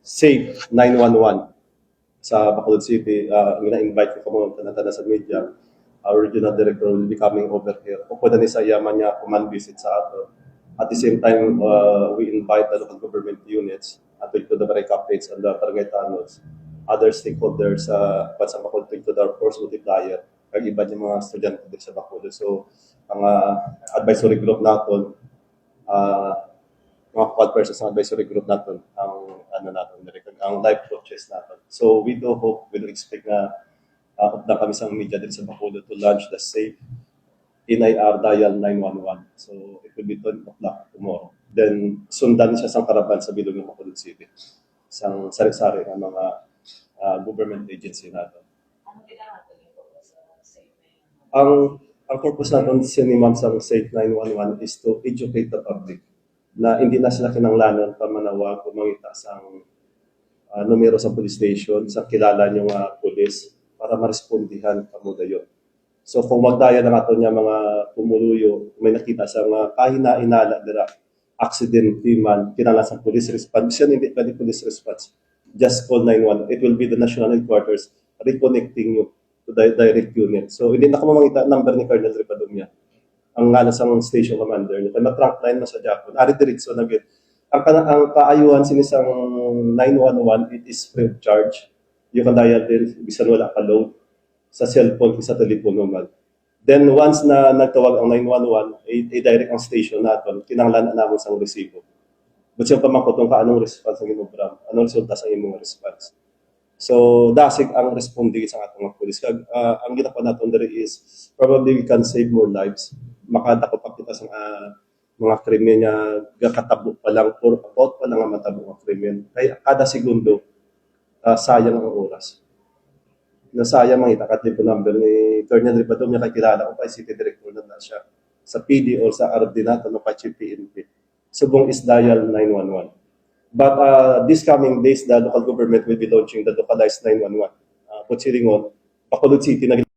Safe 911 sa Bacolod City. Gina-invite ko mo tanata sa media. Our regional director will be coming over here. Pupunta ni sa yaman niya command visit sa ato. At the same time, we invite the local government units to the barangay captains and the barangay tanos, other stakeholders sa Bacolod to the force multiplier, kag iba yung mga estudyante din sa Bacolod. So, ang advisory group natin, mga quad persons ng advisory group natin, ang live coaches natin. So, we do hope, we do expect na upda kami sa media din sa Bacolod to launch the safe NIR dial 911. So, it will be 10 o'clock tomorrow. Then, sundan siya sa karaban sa bilog ng Bacolod City. Isang sari-sari ng mga government agency natin. Ano ginagawa niyo po sa safe Ang purpose natin ni Ma'am sa Safe 911 is to educate the public na hindi na sila kinanglanon pa manawag o mangita sa numero sa police station, sa kilala niyong police para marespondihan kamo dayon. So kung magdaya na ato niya mga pumuluyo, may nakita sa mga kahina-inala dira accident man kinala sa police response, siya hindi pwede police response. Just call 911. It will be the national headquarters reconnecting you to the direct unit. So hindi na ko mamangita number ni Colonel Ripadumia. Ang sang station commander niya. Kaya trunk line mo sa Japon. Ari diretso na gid. Ang kaayuhan sinisang 911, it is free of charge. You can dial din, bisan wala ka load sa cellphone, sa telepono man. Then once na nagtawag ang 911, i-direct ang station natin, kinanglan na namin sa resibo. But siya pamakotong ka anong response ang imong program, anong resulta sa imong response. So, dasig ang respondi sa atong mga police. Ang ginapa natin diri is, probably we can save more lives. Makadako pa kita sa mga krimen nga gakatabo pa lang, for about pa lang ang matabo ang krimen. Kaya kada segundo, sayang ang oras. Nasayang mga itakat number ni Colonel Ribadom niya kakilala ko pa city director na siya sa PD or sa RD natin o pa PNP. Subong is dial 911. But this coming days, the local government will be launching the localized 911. Putsiringon, Bacolod City na